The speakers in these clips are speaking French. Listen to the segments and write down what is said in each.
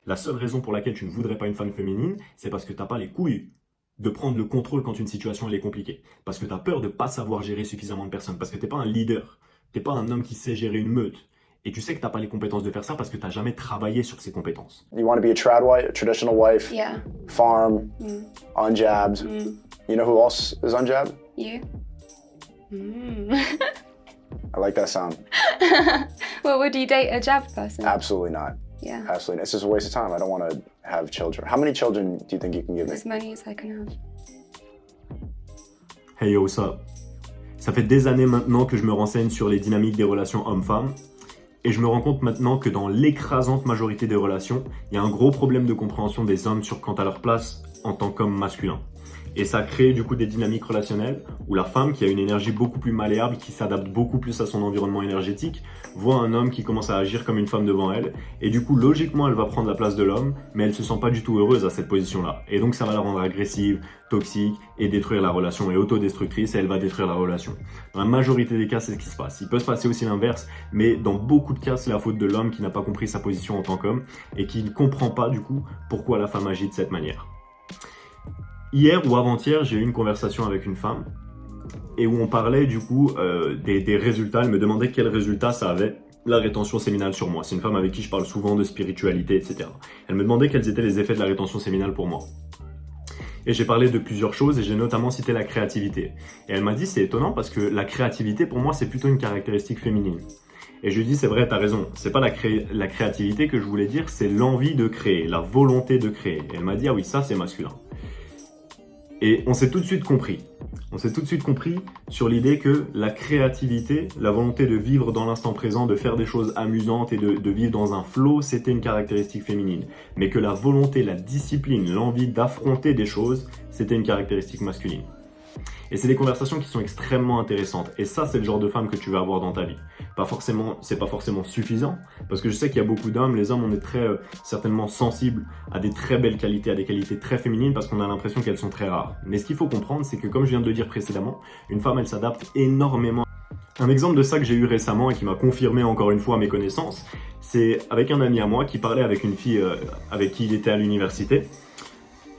La seule raison pour laquelle tu ne voudrais pas une femme féminine, c'est parce que tu n'as pas les couilles de prendre le contrôle quand une situation elle est compliquée. Parce que tu as peur de ne pas savoir gérer suffisamment de personnes. Parce que tu n'es pas un leader. Tu n'es pas un homme qui sait gérer une meute. Et tu sais que tu n'as pas les compétences de faire ça parce que tu n'as jamais travaillé sur ces compétences. You want to be a trad wife, a traditional wife, Yeah. farm, unjabbed. You know who else is unjabbed? You? I like that sound. Well, would you date a jab person? Absolutely not. Yeah. Absolutely not. It's just a waste of time. I don't want to have children. How many children do you think you can give me? As many as I can have. Hey yo, ça fait des années maintenant que je me renseigne sur les dynamiques des relations hommes-femmes. Et je me rends compte maintenant que dans l'écrasante majorité des relations, il y a un gros problème de compréhension des hommes quant à leur place en tant qu'homme masculin. Et ça crée du coup des dynamiques relationnelles où la femme, qui a une énergie beaucoup plus malléable, qui s'adapte beaucoup plus à son environnement énergétique, voit un homme qui commence à agir comme une femme devant elle. Et du coup, logiquement, elle va prendre la place de l'homme, mais elle se sent pas du tout heureuse à cette position-là. Et donc, ça va la rendre agressive, toxique et détruire la relation, et autodestructrice, et elle va détruire la relation. Dans la majorité des cas, c'est ce qui se passe. Il peut se passer aussi l'inverse, mais dans beaucoup de cas, c'est la faute de l'homme qui n'a pas compris sa position en tant qu'homme et qui ne comprend pas du coup pourquoi la femme agit de cette manière. Hier ou avant-hier, j'ai eu une conversation avec une femme et où on parlait du coup des résultats. Elle me demandait quels résultats ça avait, la rétention séminale sur moi. C'est une femme avec qui je parle souvent de spiritualité, etc. Elle me demandait quels étaient les effets de la rétention séminale pour moi. Et j'ai parlé de plusieurs choses et j'ai notamment cité la créativité. Et elle m'a dit c'est étonnant parce que la créativité pour moi c'est plutôt une caractéristique féminine. Et je lui dis c'est vrai, t'as raison, c'est pas la créativité que je voulais dire, c'est l'envie de créer, la volonté de créer. Et elle m'a dit ah oui ça c'est masculin. Et on s'est tout de suite compris. On s'est tout de suite compris sur l'idée que la créativité, la volonté de vivre dans l'instant présent, de faire des choses amusantes et de vivre dans un flow, c'était une caractéristique féminine. Mais que la volonté, la discipline, l'envie d'affronter des choses, c'était une caractéristique masculine. Et c'est des conversations qui sont extrêmement intéressantes. Et ça, c'est le genre de femme que tu vas avoir dans ta vie. C'est pas forcément suffisant, parce que je sais qu'il y a beaucoup d'hommes, les hommes, on est très certainement sensibles à des très belles qualités, à des qualités très féminines, parce qu'on a l'impression qu'elles sont très rares. Mais ce qu'il faut comprendre, c'est que comme je viens de le dire précédemment, une femme, elle s'adapte énormément. Un exemple de ça que j'ai eu récemment et qui m'a confirmé encore une fois mes connaissances, c'est avec un ami à moi qui parlait avec une fille avec qui il était à l'université.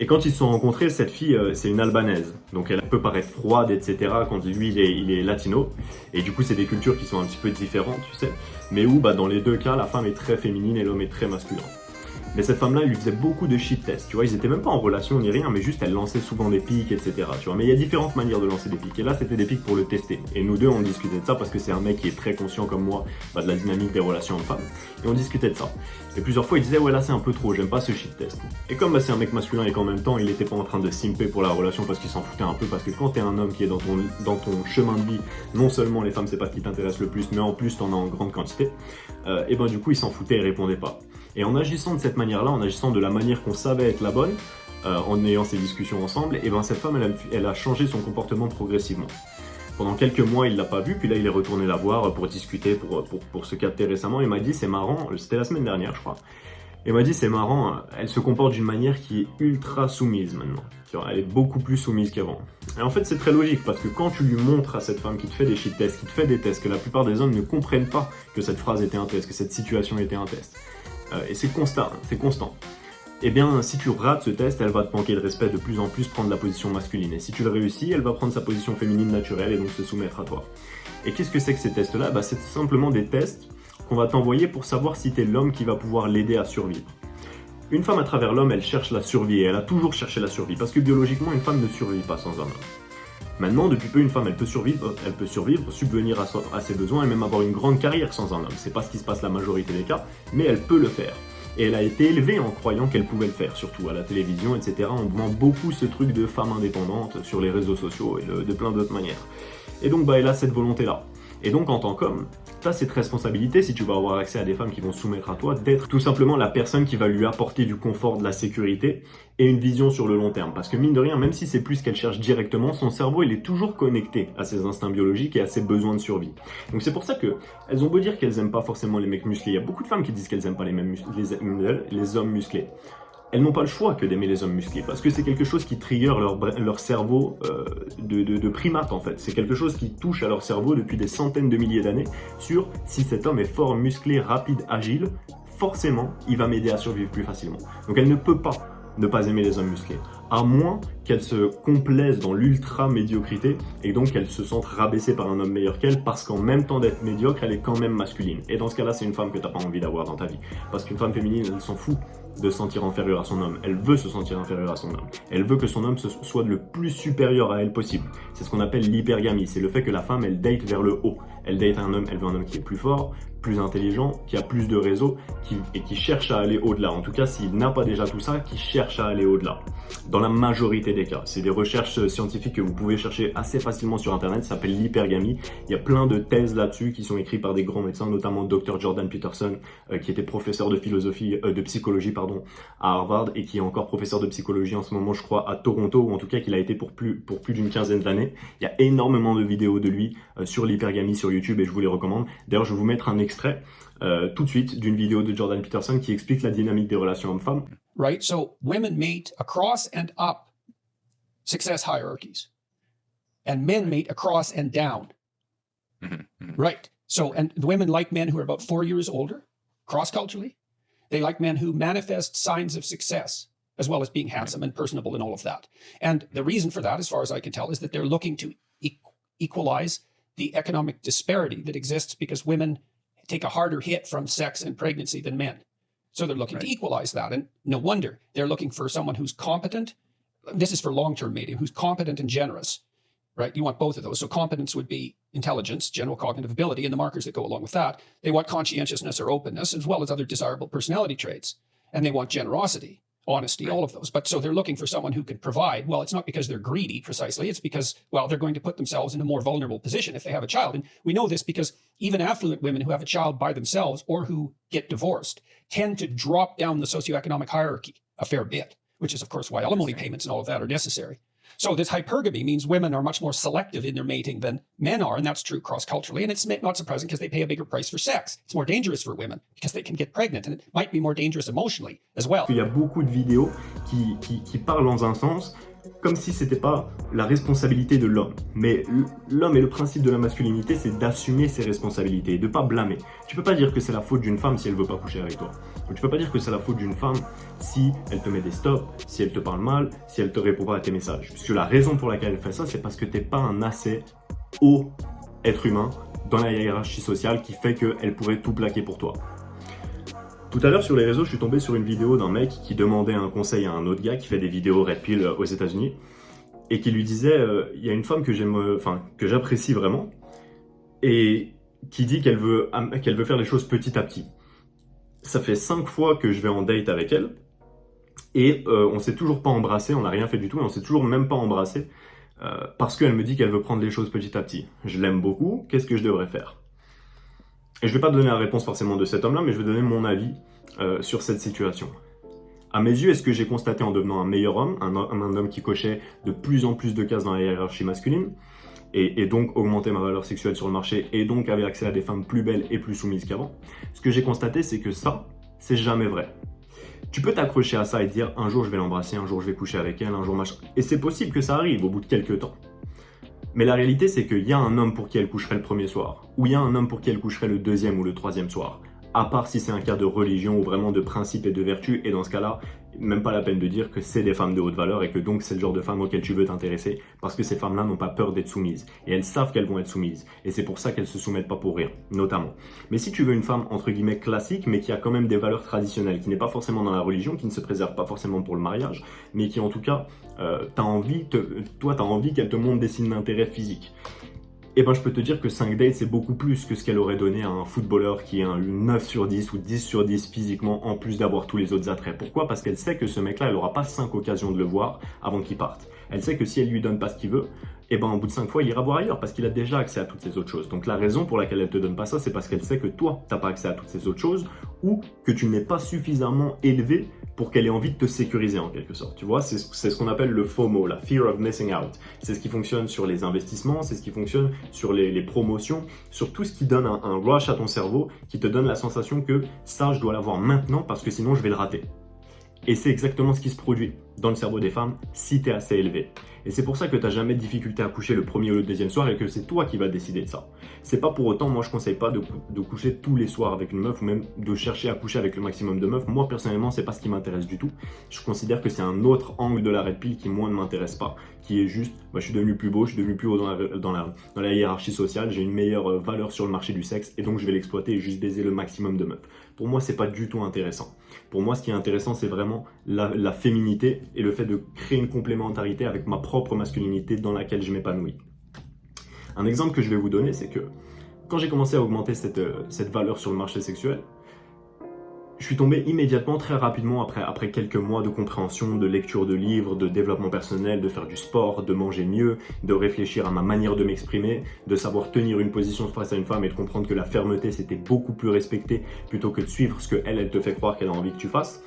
Et quand ils se sont rencontrés, cette fille, c'est une Albanaise. Donc elle peut paraître froide, etc. Quand lui, il est latino. Et du coup, c'est des cultures qui sont un petit peu différentes, tu sais. Mais où, dans les deux cas, la femme est très féminine et l'homme est très masculin. Mais cette femme-là, elle lui faisait beaucoup de shit tests, tu vois. Ils étaient même pas en relation ni rien, mais juste elle lançait souvent des pics, etc. Tu vois. Mais il y a différentes manières de lancer des pics. Et là, c'était des pics pour le tester. Et nous deux, on discutait de ça parce que c'est un mec qui est très conscient comme moi de la dynamique des relations hommes-femmes. Et on discutait de ça. Et plusieurs fois, il disait, ouais, là, c'est un peu trop, j'aime pas ce shit test. Et comme c'est un mec masculin et qu'en même temps, il était pas en train de simper pour la relation parce qu'il s'en foutait un peu, parce que quand t'es un homme qui est dans ton chemin de vie, non seulement les femmes, c'est pas ce qui t'intéresse le plus, mais en plus, t'en as en grande quantité, et du coup, il s'en foutait et répondait pas. Et en agissant de cette manière-là, en agissant de la manière qu'on savait être la bonne, en ayant ces discussions ensemble, et cette femme, elle a changé son comportement progressivement. Pendant quelques mois, il l'a pas vue, puis là, il est retourné la voir pour discuter, pour se capter récemment. Il m'a dit, c'est marrant, c'était la semaine dernière, je crois. Il m'a dit, c'est marrant, elle se comporte d'une manière qui est ultra soumise maintenant. Tu vois, elle est beaucoup plus soumise qu'avant. Et en fait, c'est très logique, parce que quand tu lui montres à cette femme qui te fait des shit tests, qui te fait des tests, que la plupart des hommes ne comprennent pas que cette phrase était un test, que cette situation était un test, et c'est constant, eh bien, si tu rates ce test, elle va te manquer de respect, de plus en plus prendre la position masculine. Et si tu le réussis, elle va prendre sa position féminine naturelle et donc se soumettre à toi. Et qu'est-ce que c'est que ces tests-là ? C'est simplement des tests qu'on va t'envoyer pour savoir si t'es l'homme qui va pouvoir l'aider à survivre. Une femme à travers l'homme, elle cherche la survie et elle a toujours cherché la survie parce que biologiquement, une femme ne survit pas sans un homme. Maintenant, depuis peu, une femme, elle peut survivre, subvenir à ses besoins et même avoir une grande carrière sans un homme. C'est pas ce qui se passe la majorité des cas, mais elle peut le faire. Et elle a été élevée en croyant qu'elle pouvait le faire, surtout à la télévision, etc. On vend beaucoup ce truc de femme indépendante sur les réseaux sociaux et de plein d'autres manières. Et donc, elle a cette volonté-là. Et donc, en tant qu'homme, tu as cette responsabilité, si tu vas avoir accès à des femmes qui vont se soumettre à toi, d'être tout simplement la personne qui va lui apporter du confort, de la sécurité et une vision sur le long terme. Parce que mine de rien, même si c'est plus ce qu'elle cherche directement, son cerveau, il est toujours connecté à ses instincts biologiques et à ses besoins de survie. Donc c'est pour ça que elles ont beau dire qu'elles aiment pas forcément les mecs musclés. Il y a beaucoup de femmes qui disent qu'elles aiment pas les hommes musclés. Elles n'ont pas le choix que d'aimer les hommes musclés, parce que c'est quelque chose qui trigger leur cerveau de primate en fait. C'est quelque chose qui touche à leur cerveau depuis des centaines de milliers d'années sur si cet homme est fort, musclé, rapide, agile, forcément, il va m'aider à survivre plus facilement. Donc elle ne peut pas ne pas aimer les hommes musclés, à moins qu'elle se complaise dans l'ultra-médiocrité et donc qu'elle se sente rabaissée par un homme meilleur qu'elle parce qu'en même temps d'être médiocre, elle est quand même masculine. Et dans ce cas-là, c'est une femme que tu n'as pas envie d'avoir dans ta vie. Parce qu'une femme féminine, elle s'en fout de se sentir inférieure à son homme. Elle veut se sentir inférieure à son homme. Elle veut que son homme soit le plus supérieur à elle possible. C'est ce qu'on appelle l'hypergamie. C'est le fait que la femme, elle date vers le haut. Elle date un homme, elle veut un homme qui est plus fort, plus intelligent, qui a plus de réseau et qui cherche à aller au-delà. En tout cas, s'il n'a pas déjà tout ça, qui cherche à aller au-delà. Dans la majorité des cas, c'est des recherches scientifiques que vous pouvez chercher assez facilement sur Internet, ça s'appelle l'hypergamie. Il y a plein de thèses là-dessus qui sont écrites par des grands médecins, notamment Dr Jordan Peterson, qui était professeur de psychologie, à Harvard et qui est encore professeur de psychologie en ce moment, je crois, à Toronto, ou en tout cas qu'il a été pour plus d'une quinzaine d'années. Il y a énormément de vidéos de lui sur l'hypergamie sur YouTube et je vous les recommande. D'ailleurs, je vais vous mettre un extrait tout de suite d'une vidéo de Jordan Peterson qui explique la dynamique des relations hommes-femmes. Right? So women mate across and up success hierarchies, and men mate across and down. Right. So, and the women like men who are about 4 years older, cross-culturally. They like men who manifest signs of success, as well as being handsome and personable and all of that. And the reason for that, as far as I can tell, is that they're looking to equalize the economic disparity that exists because women take a harder hit from sex and pregnancy than men. So they're looking to equalize that. And no wonder they're looking for someone who's competent. This is for long-term mating, who's competent and generous, right? You want both of those. So competence would be intelligence, general cognitive ability, and the markers that go along with that. They want conscientiousness or openness, as well as other desirable personality traits. And they want generosity, honesty, all of those. But so they're looking for someone who can provide. Well, it's not because they're greedy precisely. It's because, well, they're going to put themselves in a more vulnerable position if they have a child. And we know this because even affluent women who have a child by themselves or who get divorced tend to drop down the socioeconomic hierarchy a fair bit, which is, of course, why alimony payments and all of that are necessary. So this hypergamy means women are much more selective in their mating than men are, and that's true cross-culturally, and it's not surprising because they pay a bigger price for sex. It's more dangerous for women because they can get pregnant, and it might be more dangerous emotionally as well. Il y a beaucoup de vidéos qui parlent dans un sens comme si c'était pas la responsabilité de l'homme. Mais l'homme et le principe de la masculinité, c'est d'assumer ses responsabilités, de pas blâmer. Tu peux pas dire que c'est la faute d'une femme si elle veut pas coucher avec toi. Ou tu peux pas dire que c'est la faute d'une femme si elle te met des stops, si elle te parle mal, si elle te répond pas à tes messages. Puisque la raison pour laquelle elle fait ça, c'est parce que t'es pas un assez haut être humain dans la hiérarchie sociale qui fait qu'elle pourrait tout plaquer pour toi. Tout à l'heure sur les réseaux, je suis tombé sur une vidéo d'un mec qui demandait un conseil à un autre gars qui fait des vidéos Red Pill aux États-Unis et qui lui disait il y a une femme que j'apprécie vraiment et qui dit qu'elle veut faire les choses petit à petit. Ça fait 5 fois que je vais en date avec elle et on s'est toujours pas embrassé, on n'a rien fait du tout et on s'est toujours même pas embrassé parce qu'elle me dit qu'elle veut prendre les choses petit à petit. Je l'aime beaucoup, qu'est-ce que je devrais faire ? Et je ne vais pas donner la réponse forcément de cet homme-là, mais je vais donner mon avis sur cette situation. À mes yeux, est-ce que j'ai constaté en devenant un meilleur homme, un homme qui cochait de plus en plus de cases dans la hiérarchie masculine, et donc augmentait ma valeur sexuelle sur le marché, et donc avait accès à des femmes plus belles et plus soumises qu'avant? Ce que j'ai constaté, c'est que ça, c'est jamais vrai. Tu peux t'accrocher à ça et dire un jour je vais l'embrasser, un jour je vais coucher avec elle, un jour machin. Et c'est possible que ça arrive au bout de quelques temps. Mais la réalité, c'est qu'il y a un homme pour qui elle coucherait le premier soir, ou il y a un homme pour qui elle coucherait le deuxième ou le troisième soir, à part si c'est un cas de religion ou vraiment de principe et de vertu, et dans ce cas-là, même pas la peine de dire que c'est des femmes de haute valeur et que donc c'est le genre de femmes auxquelles tu veux t'intéresser, parce que ces femmes-là n'ont pas peur d'être soumises, et elles savent qu'elles vont être soumises, et c'est pour ça qu'elles se soumettent pas pour rien, notamment. Mais si tu veux une femme entre guillemets classique, mais qui a quand même des valeurs traditionnelles, qui n'est pas forcément dans la religion, qui ne se préserve pas forcément pour le mariage, mais qui en tout cas, t'as envie qu'elle te montre des signes d'intérêt physique. Et ben je peux te dire que 5 dates c'est beaucoup plus que ce qu'elle aurait donné à un footballeur qui est un 9 sur 10 ou 10 sur 10 physiquement en plus d'avoir tous les autres attraits. Pourquoi ? Parce qu'elle sait que ce mec-là, elle aura pas 5 occasions de le voir avant qu'il parte. Elle sait que si elle lui donne pas ce qu'il veut, et ben au bout de 5 fois il ira voir ailleurs parce qu'il a déjà accès à toutes ces autres choses. Donc la raison pour laquelle elle te donne pas ça, c'est parce qu'elle sait que toi t'as pas accès à toutes ces autres choses ou que tu n'es pas suffisamment élevé pour qu'elle ait envie de te sécuriser en quelque sorte. Tu vois, c'est ce qu'on appelle le FOMO, la Fear of Missing Out. C'est ce qui fonctionne sur les investissements, c'est ce qui fonctionne sur les promotions, sur tout ce qui donne un rush à ton cerveau, qui te donne la sensation que ça je dois l'avoir maintenant parce que sinon je vais le rater. Et c'est exactement ce qui se produit dans le cerveau des femmes si tu es assez élevé. Et c'est pour ça que tu n'as jamais de difficulté à coucher le premier ou le deuxième soir et que c'est toi qui vas décider de ça. C'est pas pour autant, moi je conseille pas de coucher tous les soirs avec une meuf ou même de chercher à coucher avec le maximum de meufs. Moi personnellement, c'est pas ce qui m'intéresse du tout. Je considère que c'est un autre angle de la red pill qui moi ne m'intéresse pas, qui est juste, je suis devenu plus beau, je suis devenu plus haut dans la hiérarchie sociale, j'ai une meilleure valeur sur le marché du sexe et donc je vais l'exploiter et juste baiser le maximum de meufs. Pour moi, c'est pas du tout intéressant. Pour moi, ce qui est intéressant, c'est vraiment la féminité et le fait de créer une complémentarité avec ma propre masculinité dans laquelle je m'épanouis. Un exemple que je vais vous donner, c'est que quand j'ai commencé à augmenter cette valeur sur le marché sexuel, je suis tombé immédiatement, très rapidement, après quelques mois de compréhension, de lecture de livres, de développement personnel, de faire du sport, de manger mieux, de réfléchir à ma manière de m'exprimer, de savoir tenir une position face à une femme et de comprendre que la fermeté, c'était beaucoup plus respecté plutôt que de suivre ce qu'elle te fait croire qu'elle a envie que tu fasses.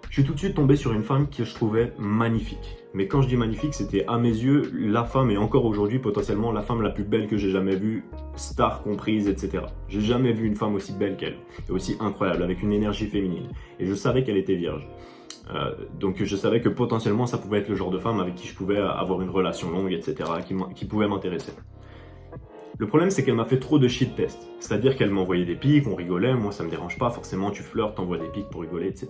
Je suis tout de suite tombé sur une femme que je trouvais magnifique. Mais quand je dis magnifique, c'était à mes yeux la femme, et encore aujourd'hui potentiellement la femme la plus belle que j'ai jamais vue, star comprise, etc. J'ai jamais vu une femme aussi belle qu'elle, et aussi incroyable, avec une énergie féminine. Et je savais qu'elle était vierge. Donc je savais que potentiellement ça pouvait être le genre de femme avec qui je pouvais avoir une relation longue, etc., qui pouvait m'intéresser. Le problème, c'est qu'elle m'a fait trop de shit test. C'est-à-dire qu'elle m'envoyait des pics, on rigolait, moi ça me dérange pas, forcément tu flirtes, t'envoies des pics pour rigoler, etc.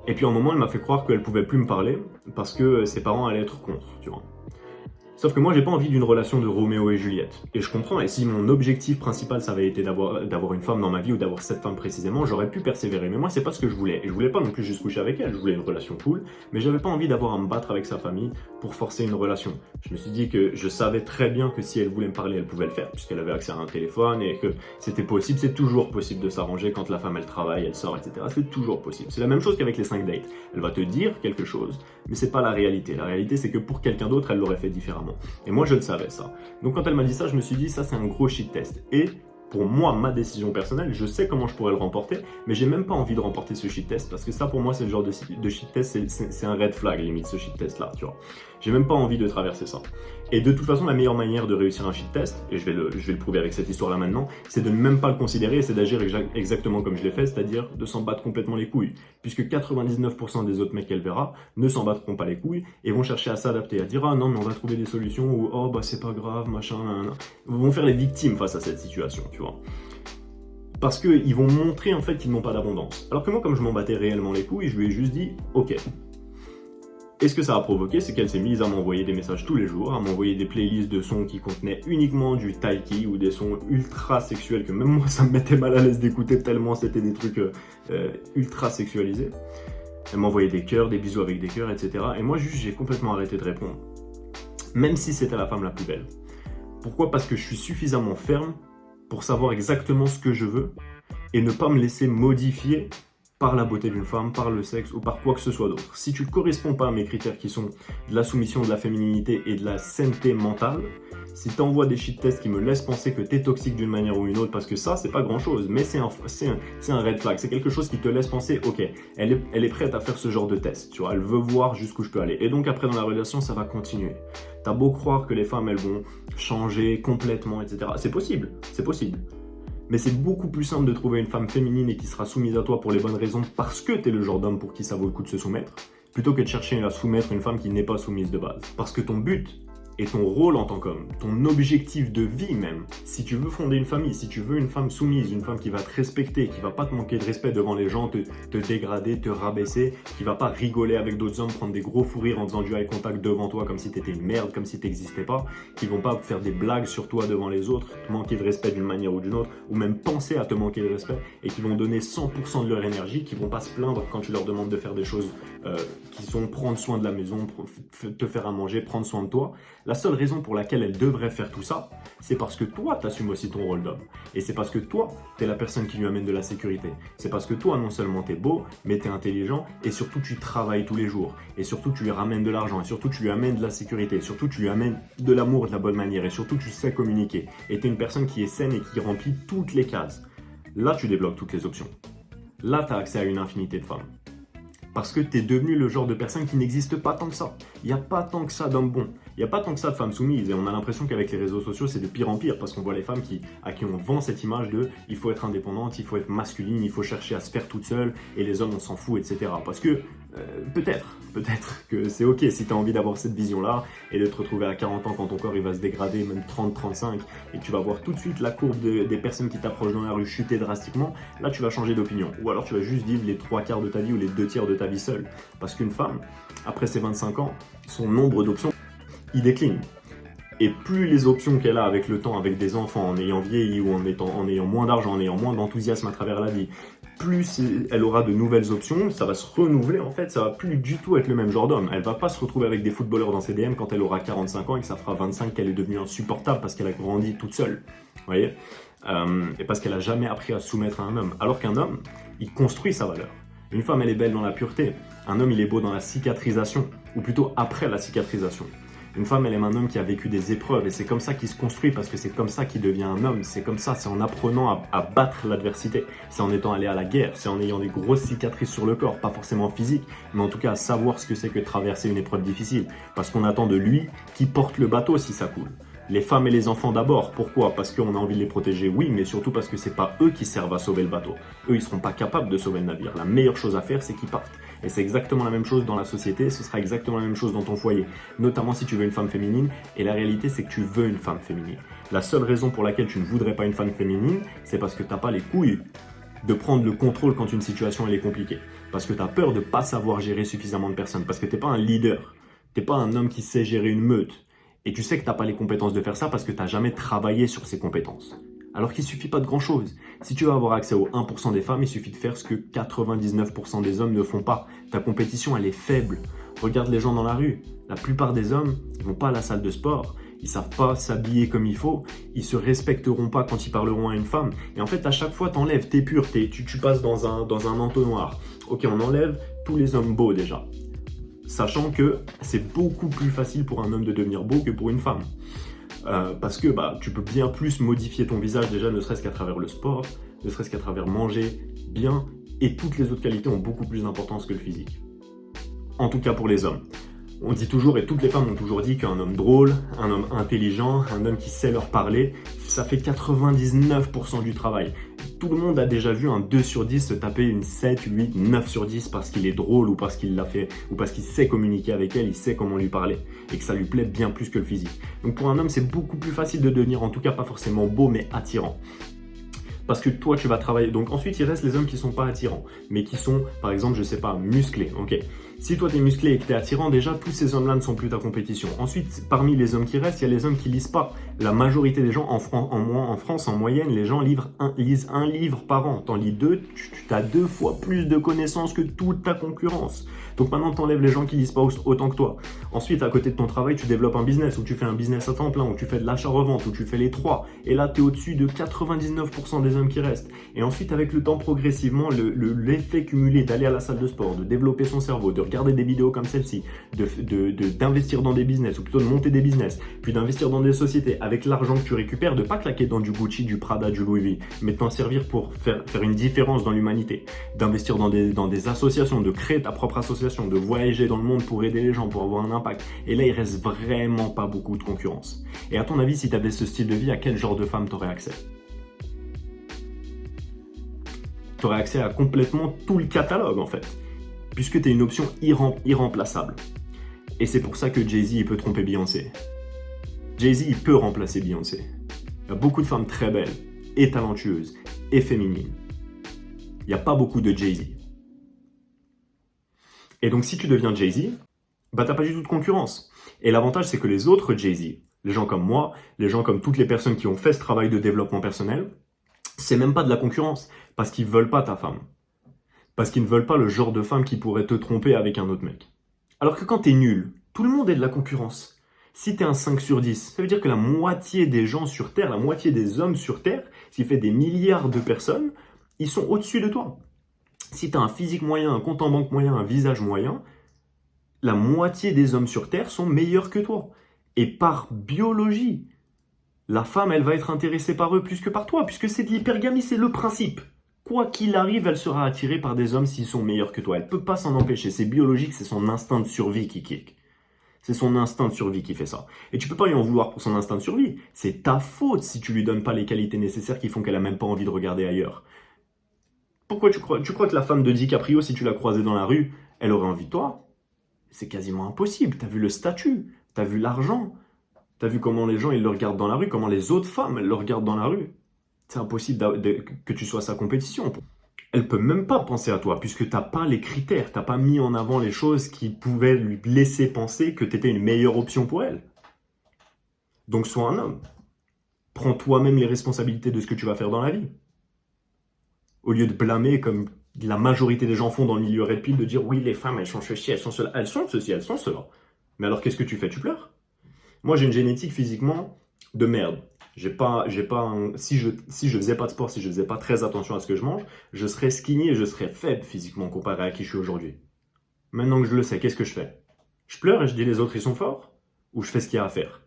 Et puis à un moment, elle m'a fait croire qu'elle pouvait plus me parler parce que ses parents allaient être contre, tu vois. Sauf que moi, j'ai pas envie d'une relation de Roméo et Juliette. Et je comprends, et si mon objectif principal, ça avait été d'avoir une femme dans ma vie ou d'avoir cette femme précisément, j'aurais pu persévérer. Mais moi, c'est pas ce que je voulais. Et je voulais pas non plus juste coucher avec elle, je voulais une relation cool, mais j'avais pas envie d'avoir à me battre avec sa famille pour forcer une relation. Je me suis dit que je savais très bien que si elle voulait me parler, elle pouvait le faire, puisqu'elle avait accès à un téléphone et que c'était possible. C'est toujours possible de s'arranger quand la femme, elle travaille, elle sort, etc. C'est toujours possible. C'est la même chose qu'avec les 5 dates. Elle va te dire quelque chose, mais c'est pas la réalité. La réalité, c'est que pour quelqu'un d'autre, elle l'aurait fait différemment. Et moi, je le savais, ça. Donc quand elle m'a dit ça, je me suis dit, ça, c'est un gros shit test. Et pour moi, ma décision personnelle, je sais comment je pourrais le remporter, mais j'ai même pas envie de remporter ce shit test, parce que ça, pour moi, c'est le genre de shit test, c'est un red flag, limite, ce shit test-là, tu vois. J'ai même pas envie de traverser ça. Et de toute façon, la meilleure manière de réussir un shit test, et je vais le prouver avec cette histoire-là maintenant, c'est de ne même pas le considérer, et c'est d'agir exactement comme je l'ai fait, c'est-à-dire de s'en battre complètement les couilles. Puisque 99% des autres mecs qu'elle verra ne s'en battront pas les couilles, et vont chercher à s'adapter, à dire « Ah non, mais on va trouver des solutions » ou « Oh, bah c'est pas grave, machin, nan. » Ils vont faire les victimes face à cette situation, tu vois. Parce qu'ils vont montrer en fait qu'ils n'ont pas d'abondance. Alors que moi, comme je m'en battais réellement les couilles, je lui ai juste dit « Ok. » Et ce que ça a provoqué, c'est qu'elle s'est mise à m'envoyer des messages tous les jours, à m'envoyer des playlists de sons qui contenaient uniquement du taiki ou des sons ultra sexuels que même moi ça me mettait mal à l'aise d'écouter tellement c'était des trucs ultra sexualisés. Elle m'envoyait des cœurs, des bisous avec des cœurs, etc. Et moi juste j'ai complètement arrêté de répondre. Même si c'était la femme la plus belle. Pourquoi ? Parce que je suis suffisamment ferme pour savoir exactement ce que je veux et ne pas me laisser modifier par la beauté d'une femme, par le sexe ou par quoi que ce soit d'autre. Si tu ne corresponds pas à mes critères qui sont de la soumission, de la féminité et de la sainteté mentale, si tu envoies des shit tests qui me laissent penser que tu es toxique d'une manière ou une autre, parce que ça, c'est pas grand chose, mais c'est un red flag, c'est quelque chose qui te laisse penser, ok, elle est prête à faire ce genre de test, tu vois, elle veut voir jusqu'où je peux aller. Et donc après dans la relation, ça va continuer. T'as beau croire que les femmes, elles vont changer complètement, etc. C'est possible, c'est possible. Mais c'est beaucoup plus simple de trouver une femme féminine et qui sera soumise à toi pour les bonnes raisons parce que t'es le genre d'homme pour qui ça vaut le coup de se soumettre, plutôt que de chercher à soumettre une femme qui n'est pas soumise de base. Parce que ton but et ton rôle en tant qu'homme, ton objectif de vie même, si tu veux fonder une famille, si tu veux une femme soumise, une femme qui va te respecter, qui va pas te manquer de respect devant les gens, te dégrader, te rabaisser, qui va pas rigoler avec d'autres hommes, prendre des gros fous rires en faisant du eye contact devant toi comme si t'étais une merde, comme si t'existais pas, qui vont pas faire des blagues sur toi devant les autres, te manquer de respect d'une manière ou d'une autre, ou même penser à te manquer de respect, et qui vont donner 100% de leur énergie, qui vont pas se plaindre quand tu leur demandes de faire des choses qui sont prendre soin de la maison, te faire à manger, prendre soin de toi. La seule raison pour laquelle elle devrait faire tout ça, c'est parce que toi, t'assumes aussi ton rôle d'homme. Et c'est parce que toi, t'es la personne qui lui amène de la sécurité. C'est parce que toi, non seulement t'es beau, mais t'es intelligent, et surtout tu travailles tous les jours. Et surtout tu lui ramènes de l'argent, et surtout tu lui amènes de la sécurité, et surtout tu lui amènes de l'amour de la bonne manière, et surtout tu sais communiquer. Et t'es une personne qui est saine et qui remplit toutes les cases. Là, tu débloques toutes les options. Là, t'as accès à une infinité de femmes. Parce que t'es devenu le genre de personne qui n'existe pas tant que ça. Il n'y a pas tant que ça d'hommes bons. Il n'y a pas tant que ça de femmes soumises. Et on a l'impression qu'avec les réseaux sociaux, c'est de pire en pire. Parce qu'on voit les femmes à qui on vend cette image de « il faut être indépendante, il faut être masculine, il faut chercher à se faire toute seule, et les hommes, on s'en fout, etc. » Parce que Peut-être que c'est ok si tu as envie d'avoir cette vision-là et de te retrouver à 40 ans quand ton corps il va se dégrader, même 30-35, et que tu vas voir tout de suite la courbe des personnes qui t'approchent dans la rue chuter drastiquement, là tu vas changer d'opinion. Ou alors tu vas juste vivre les 3/4 de ta vie ou les 2/3 de ta vie seule. Parce qu'une femme, après ses 25 ans, son nombre d'options, il décline. Et plus les options qu'elle a avec le temps, avec des enfants, en ayant vieilli ou en ayant moins d'argent, en ayant moins d'enthousiasme à travers la vie, plus elle aura de nouvelles options, ça va se renouveler en fait, ça va plus du tout être le même genre d'homme. Elle va pas se retrouver avec des footballeurs dans ses DM quand elle aura 45 ans et que ça fera 25 qu'elle est devenue insupportable parce qu'elle a grandi toute seule. Vous voyez et parce qu'elle a jamais appris à se soumettre à un homme. Alors qu'un homme, il construit sa valeur. Une femme, elle est belle dans la pureté. Un homme, il est beau dans la cicatrisation, ou plutôt après la cicatrisation. Une femme, elle aime un homme qui a vécu des épreuves et c'est comme ça qu'il se construit parce que c'est comme ça qu'il devient un homme. C'est comme ça, c'est en apprenant à battre l'adversité. C'est en étant allé à la guerre, c'est en ayant des grosses cicatrices sur le corps, pas forcément physiques, mais en tout cas à savoir ce que c'est que de traverser une épreuve difficile. Parce qu'on attend de lui qu'il porte le bateau si ça coule. Les femmes et les enfants d'abord. Pourquoi? Parce qu'on a envie de les protéger, oui, mais surtout parce que c'est pas eux qui servent à sauver le bateau. Eux, ils seront pas capables de sauver le navire. La meilleure chose à faire, c'est qu'ils partent. Et c'est exactement la même chose dans la société, ce sera exactement la même chose dans ton foyer. Notamment si tu veux une femme féminine, et la réalité, c'est que tu veux une femme féminine. La seule raison pour laquelle tu ne voudrais pas une femme féminine, c'est parce que t'as pas les couilles de prendre le contrôle quand une situation elle est compliquée. Parce que tu as peur de pas savoir gérer suffisamment de personnes. Parce que t'es pas un leader. T'es pas un homme qui sait gérer une meute. Et tu sais que tu n'as pas les compétences de faire ça parce que tu n'as jamais travaillé sur ces compétences. Alors qu'il ne suffit pas de grand chose. Si tu veux avoir accès aux 1% des femmes, il suffit de faire ce que 99% des hommes ne font pas. Ta compétition, elle est faible. Regarde les gens dans la rue. La plupart des hommes, ils vont pas à la salle de sport. Ils savent pas s'habiller comme il faut. Ils se respecteront pas quand ils parleront à une femme. Et en fait, à chaque fois, t'enlèves, t'es pur, tu passes dans un entonnoir. Ok, on enlève tous les hommes beaux déjà. Sachant que c'est beaucoup plus facile pour un homme de devenir beau que pour une femme. Parce que tu peux bien plus modifier ton visage déjà, ne serait-ce qu'à travers le sport, ne serait-ce qu'à travers manger bien, et toutes les autres qualités ont beaucoup plus d'importance que le physique. En tout cas pour les hommes. On dit toujours, et toutes les femmes ont toujours dit qu'un homme drôle, un homme intelligent, un homme qui sait leur parler, ça fait 99% du travail. Tout le monde a déjà vu un 2 sur 10 se taper une 7, 8, 9 sur 10 parce qu'il est drôle ou parce qu'il l'a fait, ou parce qu'il sait communiquer avec elle, il sait comment lui parler, et que ça lui plaît bien plus que le physique. Donc pour un homme, c'est beaucoup plus facile de devenir, en tout cas pas forcément beau, mais attirant. Parce que toi, tu vas travailler. Donc ensuite, il reste les hommes qui sont pas attirants, mais qui sont, par exemple, je sais pas, musclés. Ok. Si toi, tu es musclé et que tu es attirant, déjà, tous ces hommes-là ne sont plus ta compétition. Ensuite, parmi les hommes qui restent, il y a les hommes qui lisent pas. La majorité des gens, en France, en moyenne, les gens lisent un livre par an. T'en lis 2, tu as 2 fois plus de connaissances que toute ta concurrence. Donc maintenant, t'enlèves les gens qui lisent pas autant que toi. Ensuite, à côté de ton travail, tu développes un business, ou tu fais un business à temps plein, ou tu fais de l'achat-revente, ou tu fais les 3. Et là, tu es au-dessus de 99% des hommes qui restent. Et ensuite, avec le temps, progressivement, l'effet cumulé d'aller à la salle de sport, de développer son cerveau, de regarder des vidéos comme celle-ci, d'investir dans des business, ou plutôt de monter des business, puis d'investir dans des sociétés, avec l'argent que tu récupères, de pas claquer dans du Gucci, du Prada, du Louis V, mais de t'en servir pour faire une différence dans l'humanité, d'investir dans des associations, de créer ta propre association, de voyager dans le monde pour aider les gens, pour avoir un impact. Et là, il reste vraiment pas beaucoup de concurrence. Et à ton avis, si tu avais ce style de vie, à quel genre de femme t'aurais accès? T'aurais accès à complètement tout le catalogue, en fait, puisque tu es une option irremplaçable. Et c'est pour ça que Jay-Z, il peut tromper Beyoncé. Jay-Z, il peut remplacer Beyoncé. Il y a beaucoup de femmes très belles, et talentueuses, et féminines. Il n'y a pas beaucoup de Jay-Z. Et donc, si tu deviens Jay-Z, t'as pas du tout de concurrence. Et l'avantage, c'est que les autres Jay-Z, les gens comme moi, les gens comme toutes les personnes qui ont fait ce travail de développement personnel, c'est même pas de la concurrence, parce qu'ils veulent pas ta femme. Parce qu'ils ne veulent pas le genre de femme qui pourrait te tromper avec un autre mec. Alors que quand t'es nul, tout le monde est de la concurrence. Si t'es un 5 sur 10, ça veut dire que la moitié des gens sur Terre, la moitié des hommes sur Terre, ce qui fait des milliards de personnes, ils sont au-dessus de toi. Si tu as un physique moyen, un compte en banque moyen, un visage moyen, la moitié des hommes sur Terre sont meilleurs que toi. Et par biologie, la femme, elle va être intéressée par eux plus que par toi, puisque c'est de l'hypergamie, c'est le principe. Quoi qu'il arrive, elle sera attirée par des hommes s'ils sont meilleurs que toi. Elle ne peut pas s'en empêcher, c'est biologique, c'est son instinct de survie qui kick. C'est son instinct de survie qui fait ça. Et tu peux pas lui en vouloir pour son instinct de survie. C'est ta faute si tu lui donnes pas les qualités nécessaires qui font qu'elle a même pas envie de regarder ailleurs. Pourquoi tu crois que la femme de DiCaprio, si tu l'as croisée dans la rue, elle aurait envie de toi. C'est quasiment impossible. T'as vu le statut, t'as vu l'argent, t'as vu comment les gens ils le regardent dans la rue, comment les autres femmes elles le regardent dans la rue. C'est impossible que tu sois sa compétition. Elle peut même pas penser à toi puisque t'as pas les critères, t'as pas mis en avant les choses qui pouvaient lui laisser penser que t'étais une meilleure option pour elle. Donc sois un homme. Prends toi-même les responsabilités de ce que tu vas faire dans la vie. Au lieu de blâmer comme la majorité des gens font dans le milieu Red Pill, de dire oui, les femmes, elles sont ceci, elles sont cela. Elles sont ceci, elles sont cela. Mais alors, qu'est-ce que tu fais? Tu pleures? Moi, j'ai une génétique physiquement de merde. Si je faisais pas de sport, si je faisais pas très attention à ce que je mange, je serais skinny et je serais faible physiquement comparé à qui je suis aujourd'hui. Maintenant que je le sais, qu'est-ce que je fais? Je pleure et je dis les autres, ils sont forts? Ou je fais ce qu'il y a à faire?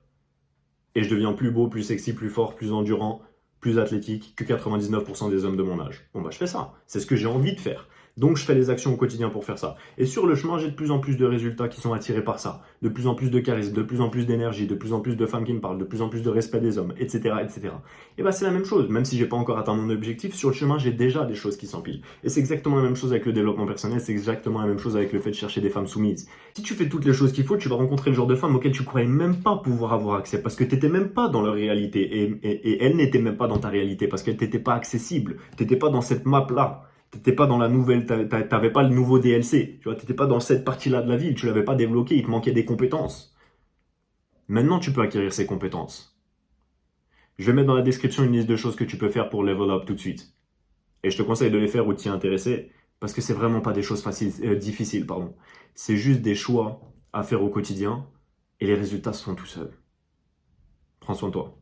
Et je deviens plus beau, plus sexy, plus fort, plus endurant, plus athlétique que 99% des hommes de mon âge. Bon bah je fais ça, c'est ce que j'ai envie de faire. Donc je fais les actions au quotidien pour faire ça. Et sur le chemin, j'ai de plus en plus de résultats qui sont attirés par ça. De plus en plus de charisme, de plus en plus d'énergie, de plus en plus de femmes qui me parlent, de plus en plus de respect des hommes, etc. etc. Et bah c'est la même chose, même si j'ai pas encore atteint mon objectif, sur le chemin j'ai déjà des choses qui s'empilent. Et c'est exactement la même chose avec le développement personnel, c'est exactement la même chose avec le fait de chercher des femmes soumises. Si tu fais toutes les choses qu'il faut, tu vas rencontrer le genre de femmes auxquelles tu croyais même pas pouvoir avoir accès, parce que t'étais même pas dans leur réalité, et elles n'étaient même pas dans ta réalité, parce qu'elles t'étaient pas accessibles, t'étais pas dans cette map-là. T'étais pas dans la nouvelle, t'avais pas le nouveau DLC, tu vois, t'étais pas dans cette partie-là de la ville, tu l'avais pas débloqué, il te manquait des compétences. Maintenant, tu peux acquérir ces compétences. Je vais mettre dans la description une liste de choses que tu peux faire pour level up tout de suite. Et je te conseille de les faire ou de t'y intéresser, parce que c'est vraiment pas des choses difficiles, pardon. C'est juste des choix à faire au quotidien, et les résultats se font tout seuls. Prends soin de toi.